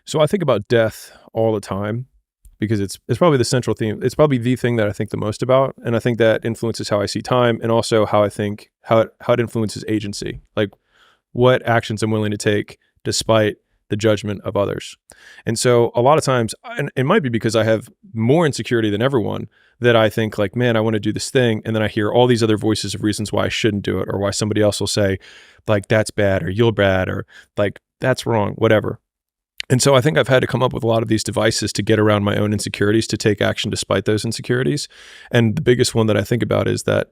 So I think about death all the time because it's probably the central theme. It's probably the thing that I think the most about, and I think that influences how I see time, and also how I think how it influences agency. Like what actions I'm willing to take despite the judgment of others. And so a lot of times, and it might be because I have more insecurity than everyone, that I think like, man, I want to do this thing. And then I hear all these other voices of reasons why I shouldn't do it, or why somebody else will say like, that's bad, or you're bad, or like, that's wrong, whatever. And so I think I've had to come up with a lot of these devices to get around my own insecurities, to take action despite those insecurities. And the biggest one that I think about is that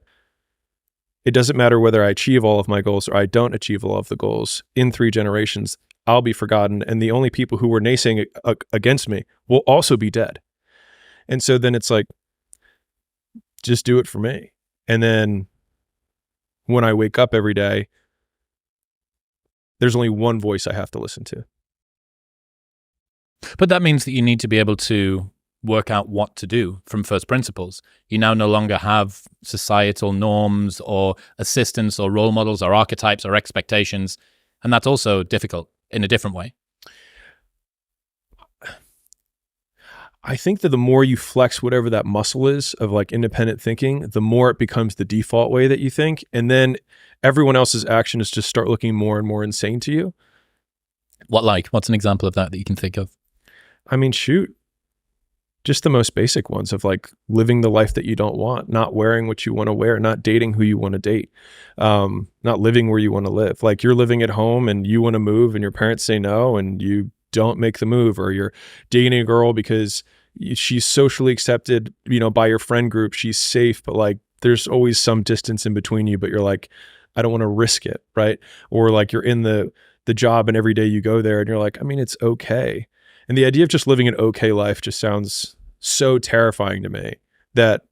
it doesn't matter whether I achieve all of my goals or I don't achieve all of the goals. In 3 generations, I'll be forgotten, and the only people who were naysaying against me will also be dead. And so then it's like, just do it for me. And then when I wake up every day, there's only one voice I have to listen to. But that means that you need to be able to work out what to do from first principles. You now no longer have societal norms or assistants or role models or archetypes or expectations. And that's also difficult in a different way. I think that the more you flex whatever that muscle is of like independent thinking, the more it becomes the default way that you think. And then everyone else's actions just start looking more and more insane to you. What's an example of that you can think of? I mean, shoot, just the most basic ones of like living the life that you don't want, not wearing what you want to wear, not dating who you want to date, not living where you want to live. Like you're living at home and you want to move and your parents say no and you don't make the move, or you're dating a girl because she's socially accepted, by your friend group. She's safe, but like there's always some distance in between you, but you're like, I don't want to risk it. Right. Or like you're in the job and every day you go there and you're like, I mean, it's okay. And the idea of just living an okay life just sounds so terrifying to me, that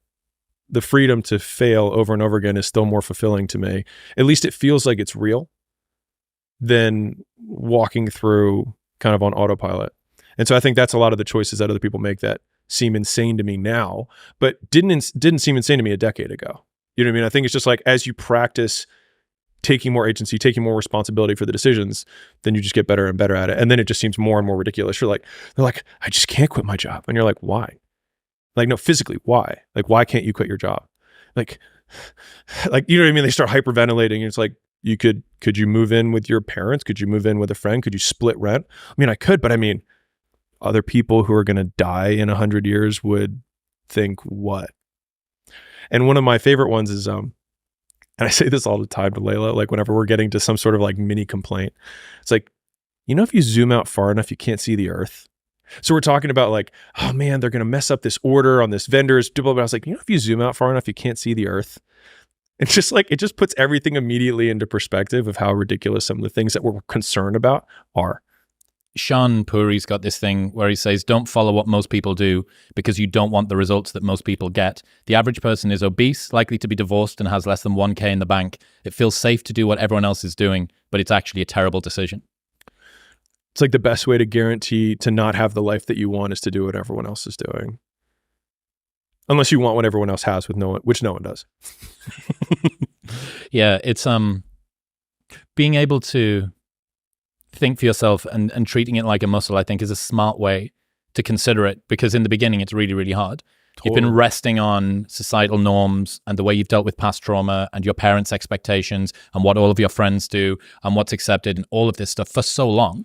the freedom to fail over and over again is still more fulfilling to me. At least it feels like it's real than walking through kind of on autopilot. And so I think that's a lot of the choices that other people make that seem insane to me now, but didn't seem insane to me a decade ago. You know what I mean? I think it's just like, as you practice taking more agency, taking more responsibility for the decisions, then you just get better and better at it. And then it just seems more and more ridiculous. They're like, I just can't quit my job. And you're like, why? Like, no, physically, why? Like, why can't you quit your job? Like, you know what I mean? They start hyperventilating. And it's like, could you move in with your parents? Could you move in with a friend? Could you split rent? I mean, I could, but I mean, other people who are going to die in 100 years would think what? And one of my favorite ones is, and I say this all the time to Layla, like whenever we're getting to some sort of like mini complaint, it's like, if you zoom out far enough, you can't see the earth. So we're talking about like, oh man, they're going to mess up this order on this vendor's, blah, blah, blah. I was like, if you zoom out far enough, you can't see the earth. It's just like, it just puts everything immediately into perspective of how ridiculous some of the things that we're concerned about are. Sean Puri's got this thing where he says, don't follow what most people do because you don't want the results that most people get. The average person is obese, likely to be divorced, and has less than 1K in the bank. It feels safe to do what everyone else is doing, but it's actually a terrible decision. It's like the best way to guarantee to not have the life that you want is to do what everyone else is doing. Unless you want what everyone else has, which no one does. Yeah, it's being able to think for yourself and treating it like a muscle, I think, is a smart way to consider it, because in the beginning it's really, really hard. Totally. You've been resting on societal norms and the way you've dealt with past trauma and your parents' expectations and what all of your friends do and what's accepted and all of this stuff for so long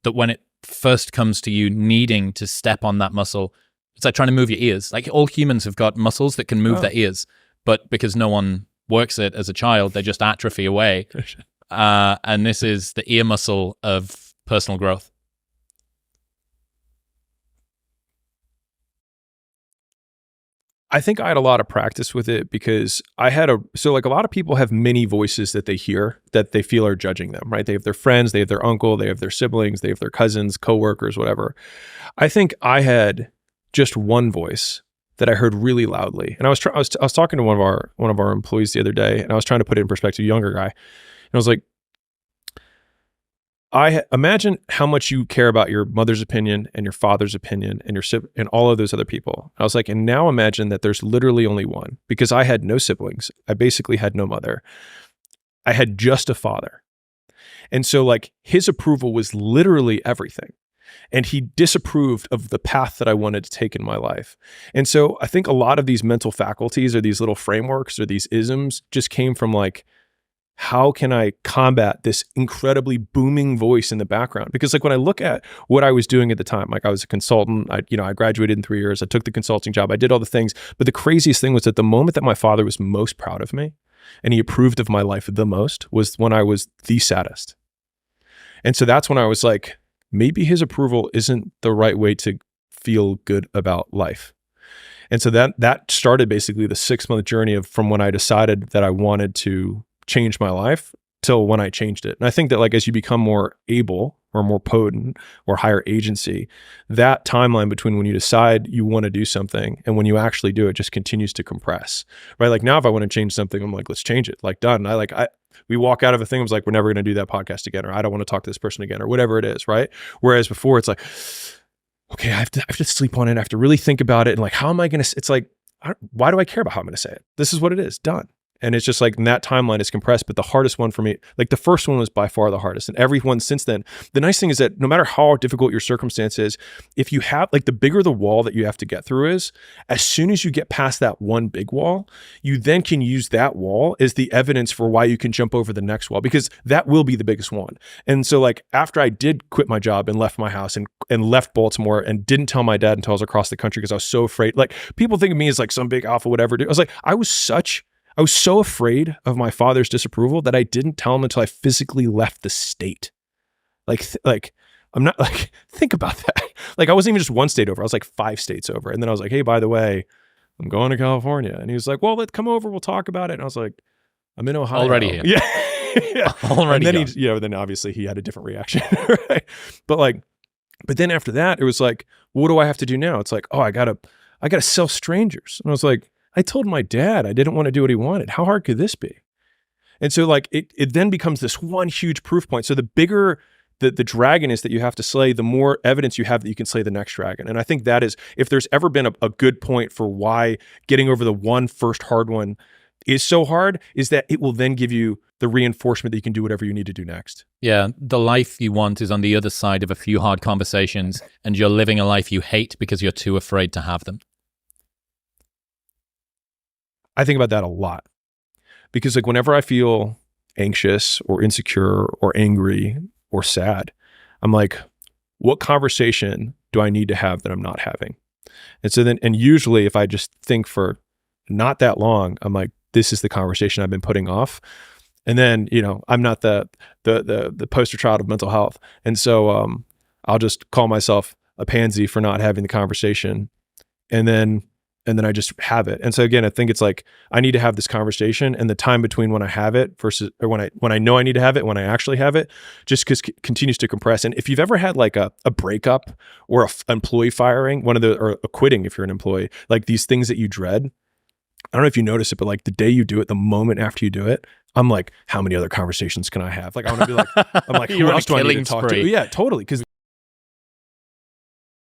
that when it first comes to you needing to step on that muscle, it's like trying to move your ears. Like all humans have got muscles that can move their ears, but because no one works it as a child, they just atrophy away. And this is the ear muscle of personal growth. I think I had a lot of practice with it because so like a lot of people have many voices that they hear that they feel are judging them, right? They have their friends, they have their uncle, they have their siblings, they have their cousins, coworkers, whatever. I think I had just one voice that I heard really loudly. And I was talking to one of our employees the other day, and I was trying to put it in perspective, a younger guy. And I was like, I imagine how much you care about your mother's opinion and your father's opinion and and all of those other people. I was like, and now imagine that there's literally only one, because I had no siblings. I basically had no mother. I had just a father. And so like his approval was literally everything. And he disapproved of the path that I wanted to take in my life. And so I think a lot of these mental faculties or these little frameworks or these isms just came from like, how can I combat this incredibly booming voice in the background? Because like when I look at what I was doing at the time, like I was a consultant, I graduated in 3 years, I took the consulting job, I did all the things. But the craziest thing was that the moment that my father was most proud of me and he approved of my life the most was when I was the saddest. And so that's when I was like, maybe his approval isn't the right way to feel good about life. And so that started basically the 6-month journey from when I decided that I wanted to change my life till when I changed it. And I think that like as you become more able or more potent or higher agency, that timeline between when you decide you want to do something and when you actually do it just continues to compress, right? Like now if I want to change something, I'm like, let's change it, like done. We walk out of a thing, I was like, we're never going to do that podcast again, or I don't want to talk to this person again, or whatever it is, right? Whereas before it's like, okay, I have to sleep on it. I have to really think about it. And like, how am I going to, it's like, why do I care about how I'm going to say it? This is what it is, done. And it's just like, and that timeline is compressed, but the hardest one for me, like the first one was by far the hardest. And everyone since then, the nice thing is that no matter how difficult your circumstance is, if you have, like the bigger the wall that you have to get through is, as soon as you get past that one big wall, you then can use that wall as the evidence for why you can jump over the next wall, because that will be the biggest one. And so like after I did quit my job and left my house and left Baltimore and didn't tell my dad until I was across the country because I was so afraid, like people think of me as like some big alpha, whatever. I was like, I was so afraid of my father's disapproval that I didn't tell him until I physically left the state. Like I'm not like, think about that. Like I wasn't even just one state over. I was like 5 states over. And then I was like, hey, by the way, I'm going to California. And he was like, well, let's come over. We'll talk about it. And I was like, I'm in Ohio. Already here. Yeah. Yeah. Already. And then then obviously he had a different reaction. Right. But then after that, it was like, what do I have to do now? It's like, oh, I gotta sell strangers. And I was like, I told my dad I didn't want to do what he wanted. How hard could this be? And so like it then becomes this one huge proof point. So the bigger the dragon is that you have to slay, the more evidence you have that you can slay the next dragon. And I think that is, if there's ever been a good point for why getting over the one first hard one is so hard, is that it will then give you the reinforcement that you can do whatever you need to do next. Yeah, the life you want is on the other side of a few hard conversations, and you're living a life you hate because you're too afraid to have them. I think about that a lot because like whenever I feel anxious or insecure or angry or sad, I'm like, what conversation do I need to have that I'm not having? And so then, and usually if I just think for not that long, I'm like, this is the conversation I've been putting off. And then, I'm not the poster child of mental health. And so I'll just call myself a pansy for not having the conversation. And then I just have it. And so again, I think it's like, I need to have this conversation, and the time between when I have it versus, or when I know I need to have it, when I actually have it, just continues to compress. And if you've ever had like a breakup or a employee firing, or a quitting, if you're an employee, like these things that you dread, I don't know if you notice it, but like the day you do it, the moment after you do it, I'm like, how many other conversations can I have? Like, I want to be like, I'm like, who else do I need to talk to? Yeah, totally. Because